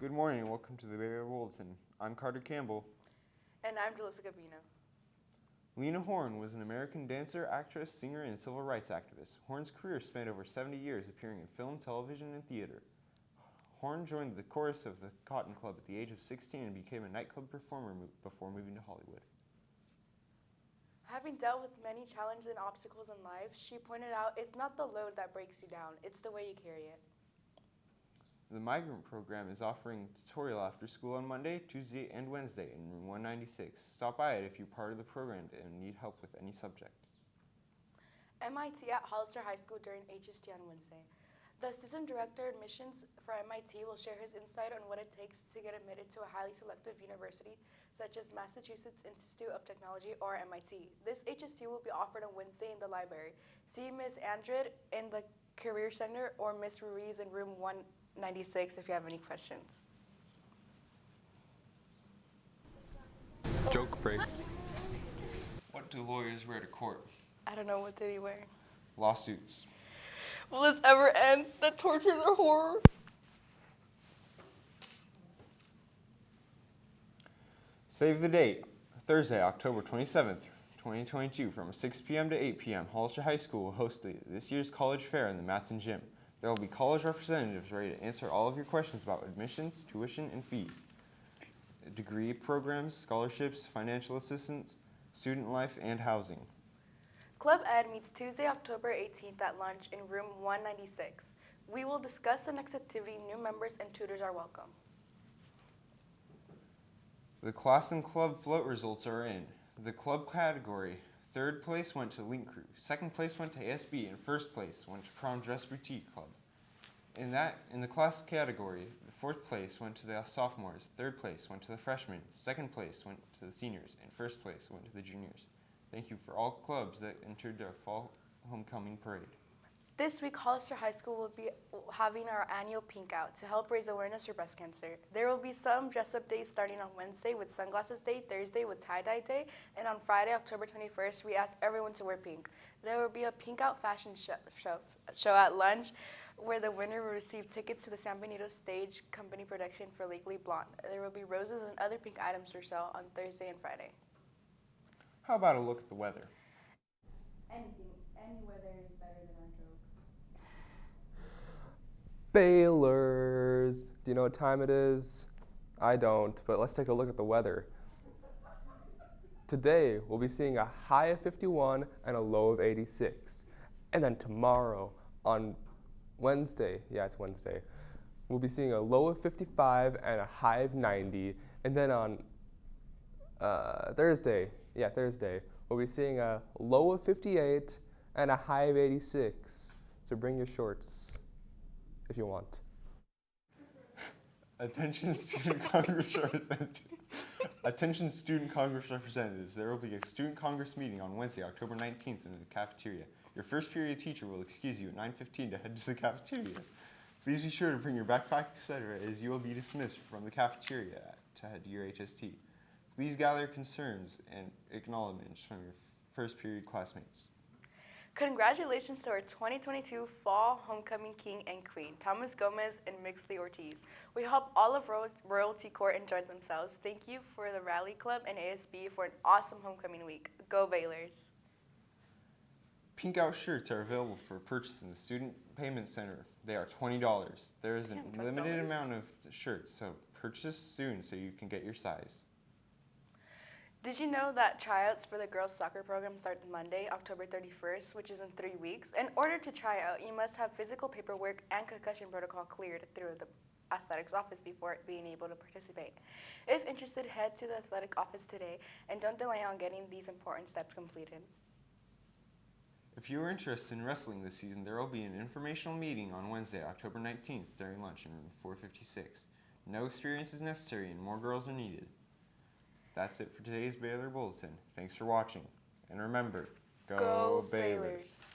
Good morning and welcome to the Baler Bulletin. I'm Carter Campbell. And I'm Jalissa Gabino. Lena Horne was an American dancer, actress, singer, and civil rights activist. Horne's career spanned over 70 years, appearing in film, television, and theater. Horne joined the chorus of the Cotton Club at the age of 16 and became a nightclub performer before moving to Hollywood. Having dealt with many challenges and obstacles in life, she pointed out it's not the load that breaks you down, it's the way you carry it. The Migrant Program is offering tutorial after school on Monday, Tuesday, and Wednesday in room 196. Stop by it if you're part of the program and need help with any subject. MIT at Hollister High School during HST on Wednesday. The Assistant Director of Admissions for MIT will share his insight on what it takes to get admitted to a highly selective university, such as Massachusetts Institute of Technology or MIT. This HST will be offered on Wednesday in the library. See Ms. Andred in the Career Center or Ms. Ruiz in room 196 if you have any questions. Joke break. What do lawyers wear to court? I don't know, what did he wear? Lawsuits. Will this ever end? The torture, the horror. Save the date, Thursday, October 27th, 2022, from 6 p.m. to 8 p.m. Hollister High School will host this year's college fair in the Matson Gym. There will be college representatives ready to answer all of your questions about admissions, tuition, and fees, degree programs, scholarships, financial assistance, student life, and housing. Club Ed meets Tuesday, October 18th at lunch in room 196. We will discuss the next activity. New members and tutors are welcome. The class and club float results are in. The club category, third place went to Link Crew, second place went to ASB, and first place went to Prom Dress Boutique Club. In the class category, the fourth place went to the sophomores, third place went to the freshmen, second place went to the seniors, and first place went to the juniors. Thank you for all clubs that entered their fall homecoming parade. This week, Hollister High School will be having our annual Pink Out to help raise awareness for breast cancer. There will be some dress-up days starting on Wednesday with Sunglasses Day, Thursday with Tie-Dye Day, and on Friday, October 21st, we ask everyone to wear pink. There will be a Pink Out fashion show at lunch where the winner will receive tickets to the San Benito Stage Company production for Legally Blonde. There will be roses and other pink items for sale on Thursday and Friday. How about a look at the weather? Any weather is better than our jokes. Balers. Do you know what time it is? I don't, but let's take a look at the weather. Today, we'll be seeing a high of 51 and a low of 86. And then tomorrow, on Wednesday, it's Wednesday, we'll be seeing a low of 55 and a high of 90. And then on Thursday, we'll be seeing a low of 58 and a high of 86. So bring your shorts if you want. Attention student Congress representatives. Attention student Congress representatives. There will be a student Congress meeting on Wednesday, October 19th in the cafeteria. Your first period teacher will excuse you at 9:15 to head to the cafeteria. Please be sure to bring your backpack, etc., as you will be dismissed from the cafeteria to head to your HST. Please gather concerns and acknowledgments from your first period classmates. Congratulations to our 2022 Fall Homecoming King and Queen, Thomas Gomez and Mixley Ortiz. We hope all of Royalty Court enjoyed themselves. Thank you for the Rally Club and ASB for an awesome homecoming week. Go Balers! Pink Out shirts are available for purchase in the Student Payment Center. They are $20. There is a limited amount of shirts, so purchase soon so you can get your size. Did you know that tryouts for the girls' soccer program start Monday, October 31st, which is in 3 weeks? In order to try out, you must have physical paperwork and concussion protocol cleared through the athletics office before being able to participate. If interested, head to the athletic office today and don't delay on getting these important steps completed. If you are interested in wrestling this season, there will be an informational meeting on Wednesday, October 19th during lunch in room 456. No experience is necessary and more girls are needed. That's it for today's Baler Bulletin. Thanks for watching. And remember, go Balers!